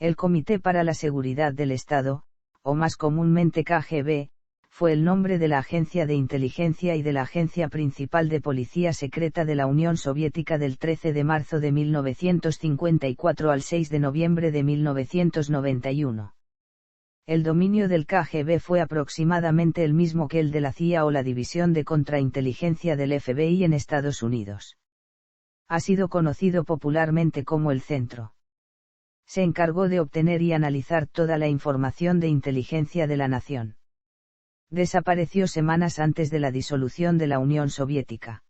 El Comité para la Seguridad del Estado, o más comúnmente KGB, fue el nombre de la agencia de inteligencia y de la agencia principal de policía secreta de la Unión Soviética del 13 de marzo de 1954 al 6 de noviembre de 1991. El dominio del KGB fue aproximadamente el mismo que el de la CIA o la División de Contrainteligencia del FBI en Estados Unidos. Ha sido conocido popularmente como el Centro. Se encargó de obtener y analizar toda la información de inteligencia de la nación. Desapareció semanas antes de la disolución de la Unión Soviética.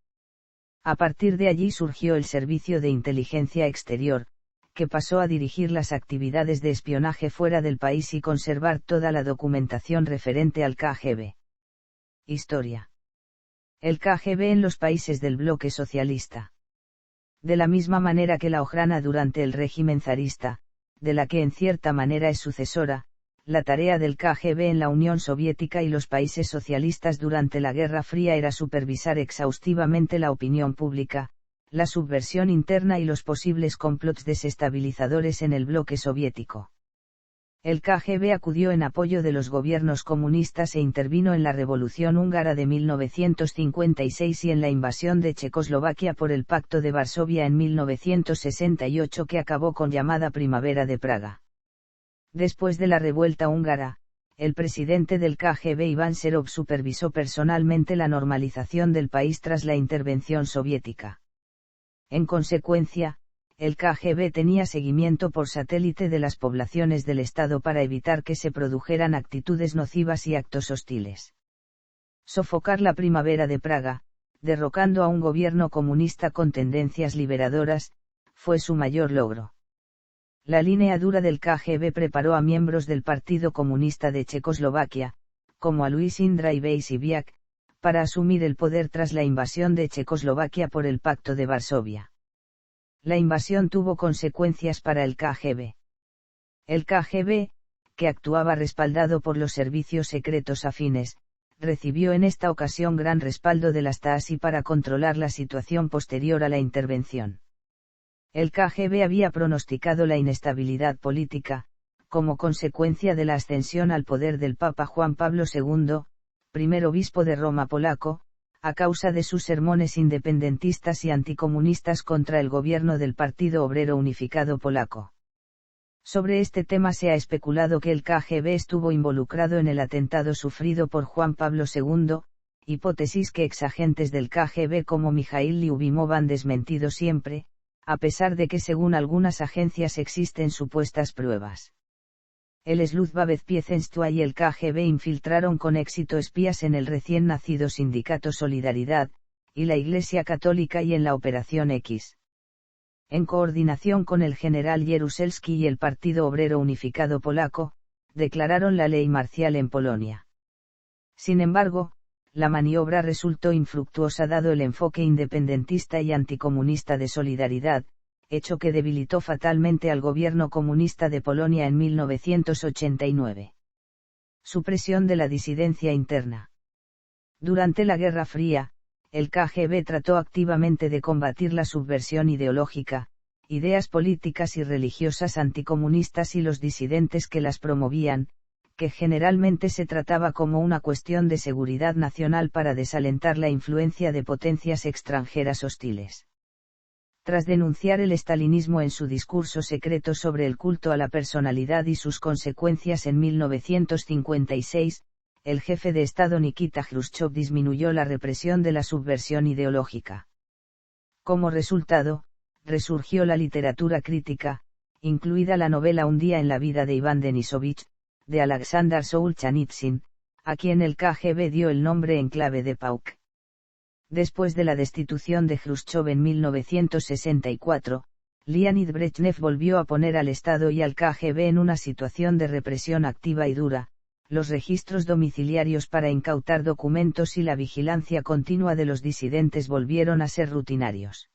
A partir de allí surgió el Servicio de Inteligencia Exterior, que pasó a dirigir las actividades de espionaje fuera del país y conservar toda la documentación referente al KGB. Historia. El KGB en los países del bloque socialista. De la misma manera que la Ojrana durante el régimen zarista, de la que en cierta manera es sucesora, la tarea del KGB en la Unión Soviética y los países socialistas durante la Guerra Fría era supervisar exhaustivamente la opinión pública, la subversión interna y los posibles complots desestabilizadores en el bloque soviético. El KGB acudió en apoyo de los gobiernos comunistas e intervino en la Revolución Húngara de 1956 y en la invasión de Checoslovaquia por el Pacto de Varsovia en 1968 que acabó con llamada Primavera de Praga. Después de la revuelta húngara, el presidente del KGB Iván Serov supervisó personalmente la normalización del país tras la intervención soviética. En consecuencia, el KGB tenía seguimiento por satélite de las poblaciones del Estado para evitar que se produjeran actitudes nocivas y actos hostiles. Sofocar la Primavera de Praga, derrocando a un gobierno comunista con tendencias liberadoras, fue su mayor logro. La línea dura del KGB preparó a miembros del Partido Comunista de Checoslovaquia, como a Luis Indra y Beis Ibiak, para asumir el poder tras la invasión de Checoslovaquia por el Pacto de Varsovia. La invasión tuvo consecuencias para el KGB. El KGB, que actuaba respaldado por los servicios secretos afines, recibió en esta ocasión gran respaldo de la Stasi para controlar la situación posterior a la intervención. El KGB había pronosticado la inestabilidad política, como consecuencia de la ascensión al poder del Papa Juan Pablo II, primer obispo de Roma polaco, a causa de sus sermones independentistas y anticomunistas contra el gobierno del Partido Obrero Unificado Polaco. Sobre este tema se ha especulado que el KGB estuvo involucrado en el atentado sufrido por Juan Pablo II, hipótesis que exagentes del KGB como Mikhail Lyubimov han desmentido siempre, a pesar de que según algunas agencias existen supuestas pruebas. El Sluzhbavez-Piecenstua y el KGB infiltraron con éxito espías en el recién nacido Sindicato Solidaridad, y la Iglesia Católica y en la Operación X. En coordinación con el general Jaruzelski y el Partido Obrero Unificado Polaco, declararon la ley marcial en Polonia. Sin embargo, la maniobra resultó infructuosa dado el enfoque independentista y anticomunista de Solidaridad, hecho que debilitó fatalmente al gobierno comunista de Polonia en 1989. Supresión de la disidencia interna. Durante la Guerra Fría, el KGB trató activamente de combatir la subversión ideológica, ideas políticas y religiosas anticomunistas y los disidentes que las promovían, que generalmente se trataba como una cuestión de seguridad nacional para desalentar la influencia de potencias extranjeras hostiles. Tras denunciar el estalinismo en su discurso secreto sobre el culto a la personalidad y sus consecuencias en 1956, el jefe de Estado Nikita Khrushchev disminuyó la represión de la subversión ideológica. Como resultado, resurgió la literatura crítica, incluida la novela Un día en la vida de Iván Denisovich, de Alexander Solzhenitsyn, a quien el KGB dio el nombre en clave de Pauk. Después de la destitución de Khrushchev en 1964, Leonid Brezhnev volvió a poner al Estado y al KGB en una situación de represión activa y dura, los registros domiciliarios para incautar documentos y la vigilancia continua de los disidentes volvieron a ser rutinarios.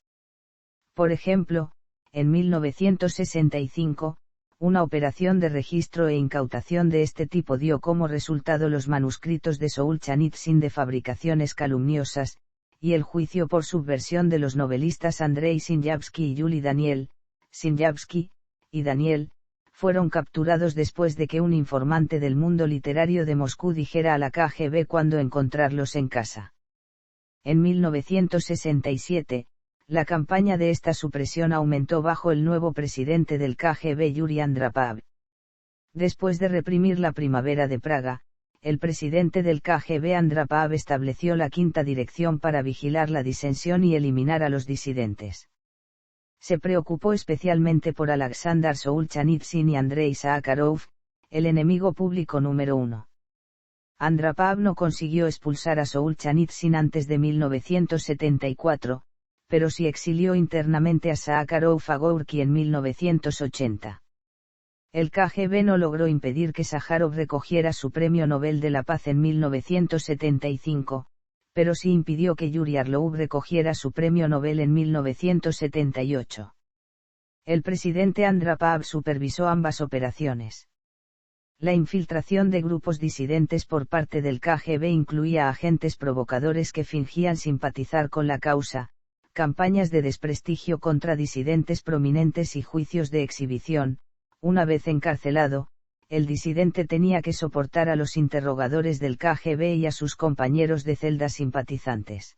Por ejemplo, en 1965, una operación de registro e incautación de este tipo dio como resultado los manuscritos de Solzhenitsyn de fabricaciones calumniosas, y el juicio por subversión de los novelistas Andrei Sinyavsky y Yuli Daniel, Sinyavsky, y Daniel, fueron capturados después de que un informante del mundo literario de Moscú dijera a la KGB cuándo encontrarlos en casa. En 1967, la campaña de esta supresión aumentó bajo el nuevo presidente del KGB Yuri Andropov. Después de reprimir la primavera de Praga, el presidente del KGB Andropov estableció la quinta dirección para vigilar la disensión y eliminar a los disidentes. Se preocupó especialmente por Alexander Solzhenitsyn y Andrei Sakharov, el enemigo público número 1. Andropov no consiguió expulsar a Solzhenitsyn antes de 1974, pero sí exilió internamente a Sakharov a Gorky en 1980. El KGB no logró impedir que Sájarov recogiera su Premio Nobel de la Paz en 1975, pero sí impidió que Yuri Arlov recogiera su Premio Nobel en 1978. El presidente Andropov supervisó ambas operaciones. La infiltración de grupos disidentes por parte del KGB incluía agentes provocadores que fingían simpatizar con la causa, campañas de desprestigio contra disidentes prominentes y juicios de exhibición. Una vez encarcelado, el disidente tenía que soportar a los interrogadores del KGB y a sus compañeros de celda simpatizantes.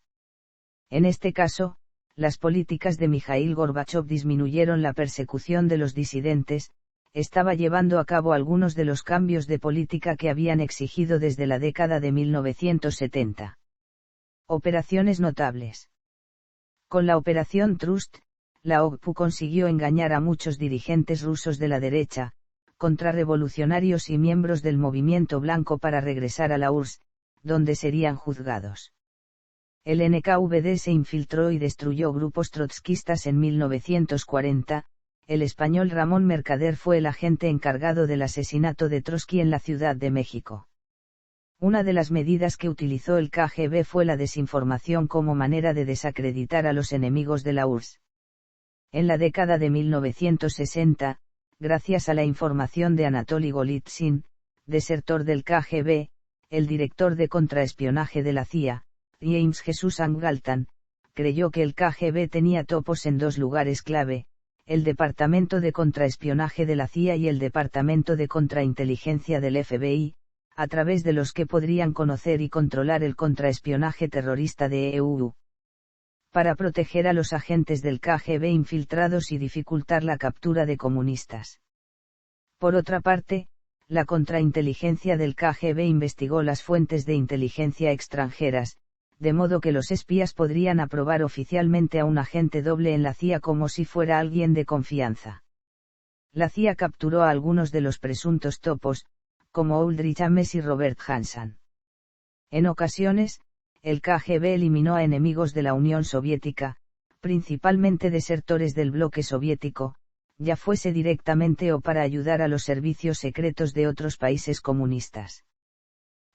En este caso, las políticas de Mikhail Gorbachov disminuyeron la persecución de los disidentes, estaba llevando a cabo algunos de los cambios de política que habían exigido desde la década de 1970. Operaciones notables. Con la Operación Trust, la OGPU consiguió engañar a muchos dirigentes rusos de la derecha, contrarrevolucionarios y miembros del movimiento blanco para regresar a la URSS, donde serían juzgados. El NKVD se infiltró y destruyó grupos trotskistas en 1940, el español Ramón Mercader fue el agente encargado del asesinato de Trotsky en la Ciudad de México. Una de las medidas que utilizó el KGB fue la desinformación como manera de desacreditar a los enemigos de la URSS. En la década de 1960, gracias a la información de Anatoly Golitsyn, desertor del KGB, el director de contraespionaje de la CIA, James Jesus Angleton, creyó que el KGB tenía topos en dos lugares clave, el Departamento de Contraespionaje de la CIA y el Departamento de Contrainteligencia del FBI, a través de los que podrían conocer y controlar el contraespionaje terrorista de EU. Para proteger a los agentes del KGB infiltrados y dificultar la captura de comunistas. Por otra parte, la contrainteligencia del KGB investigó las fuentes de inteligencia extranjeras, de modo que los espías podrían aprobar oficialmente a un agente doble en la CIA como si fuera alguien de confianza. La CIA capturó a algunos de los presuntos topos, como Ulrich Ames y Robert Hansen. En ocasiones, el KGB eliminó a enemigos de la Unión Soviética, principalmente desertores del bloque soviético, ya fuese directamente o para ayudar a los servicios secretos de otros países comunistas.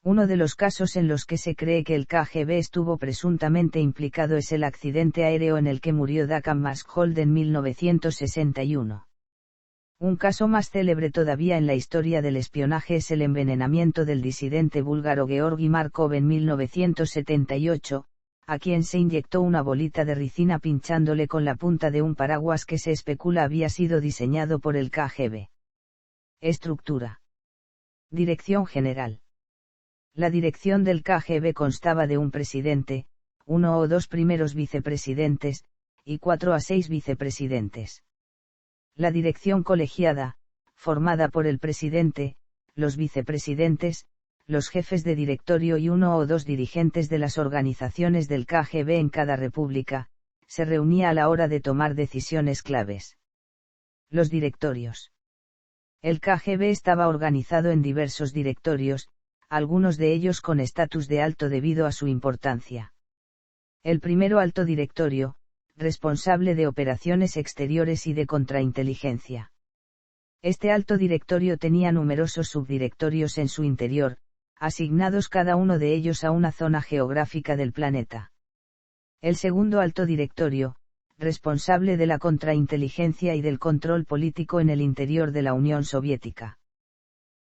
Uno de los casos en los que se cree que el KGB estuvo presuntamente implicado es el accidente aéreo en el que murió Dakan Maskhold en 1961. Un caso más célebre todavía en la historia del espionaje es el envenenamiento del disidente búlgaro Georgi Markov en 1978, a quien se inyectó una bolita de ricina pinchándole con la punta de un paraguas que se especula había sido diseñado por el KGB. Estructura. Dirección general. La dirección del KGB constaba de un presidente, 1 o 2 primeros vicepresidentes, y 4 a 6 vicepresidentes. La dirección colegiada, formada por el presidente, los vicepresidentes, los jefes de directorio y 1 o 2 dirigentes de las organizaciones del KGB en cada república, se reunía a la hora de tomar decisiones claves. Los directorios. El KGB estaba organizado en diversos directorios, algunos de ellos con estatus de alto debido a su importancia. El primero alto directorio, responsable de operaciones exteriores y de contrainteligencia. Este alto directorio tenía numerosos subdirectorios en su interior, asignados cada uno de ellos a una zona geográfica del planeta. El segundo alto directorio, responsable de la contrainteligencia y del control político en el interior de la Unión Soviética.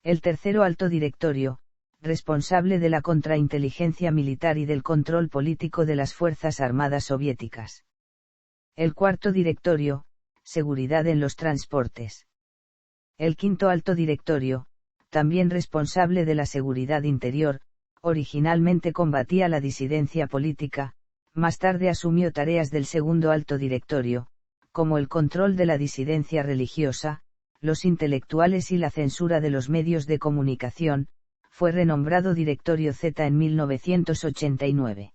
El tercero alto directorio, responsable de la contrainteligencia militar y del control político de las Fuerzas Armadas soviéticas. El cuarto directorio, seguridad en los transportes. El quinto alto directorio, también responsable de la seguridad interior, originalmente combatía la disidencia política, más tarde asumió tareas del segundo alto directorio, como el control de la disidencia religiosa, los intelectuales y la censura de los medios de comunicación. Fue renombrado Directorio Z en 1989.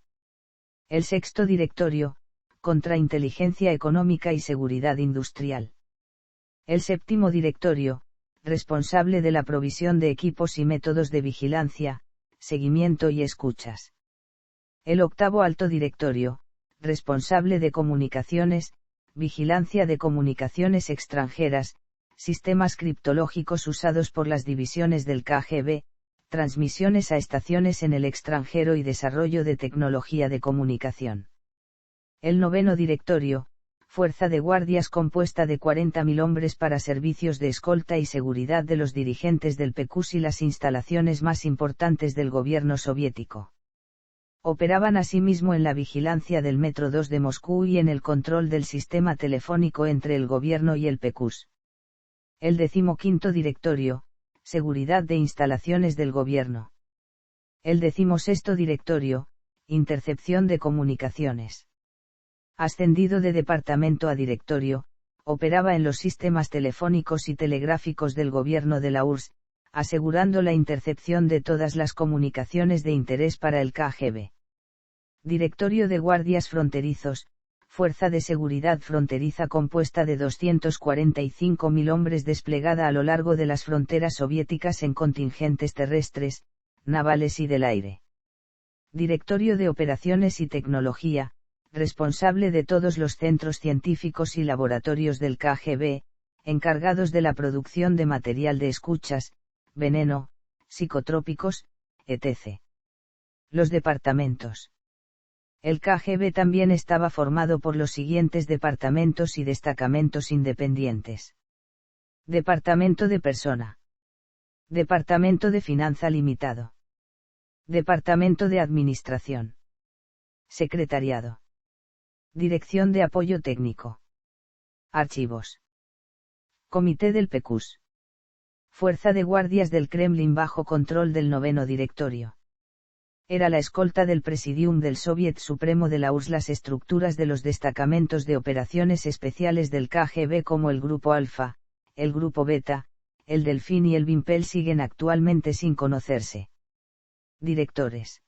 El sexto directorio, Contrainteligencia Económica y Seguridad Industrial. El séptimo directorio, responsable de la provisión de equipos y métodos de vigilancia, seguimiento y escuchas. El octavo alto directorio, responsable de comunicaciones, vigilancia de comunicaciones extranjeras, sistemas criptológicos usados por las divisiones del KGB, transmisiones a estaciones en el extranjero y desarrollo de tecnología de comunicación. El noveno directorio, fuerza de guardias compuesta de 40.000 hombres para servicios de escolta y seguridad de los dirigentes del PQS y las instalaciones más importantes del gobierno soviético. Operaban asimismo en la vigilancia del Metro 2 de Moscú y en el control del sistema telefónico entre el gobierno y el PQS. El 15º directorio, seguridad de instalaciones del gobierno. El 16º directorio, intercepción de comunicaciones. Ascendido de departamento a directorio, operaba en los sistemas telefónicos y telegráficos del gobierno de la URSS, asegurando la intercepción de todas las comunicaciones de interés para el KGB. Directorio de Guardias Fronterizos, fuerza de seguridad fronteriza compuesta de 245.000 hombres desplegada a lo largo de las fronteras soviéticas en contingentes terrestres, navales y del aire. Directorio de Operaciones y Tecnología, responsable de todos los centros científicos y laboratorios del KGB, encargados de la producción de material de escuchas, veneno, psicotrópicos, etc. Los departamentos. El KGB también estaba formado por los siguientes departamentos y destacamentos independientes. Departamento de Persona. Departamento de Finanza Limitado. Departamento de Administración. Secretariado. Dirección de Apoyo Técnico. Archivos. Comité del PQS. Fuerza de Guardias del Kremlin bajo control del noveno directorio. Era la escolta del Presidium del Soviet Supremo de la URSS. Las estructuras de los destacamentos de operaciones especiales del KGB como el Grupo Alfa, el Grupo Beta, el Delfín y el Vimpel siguen actualmente sin conocerse. Directores.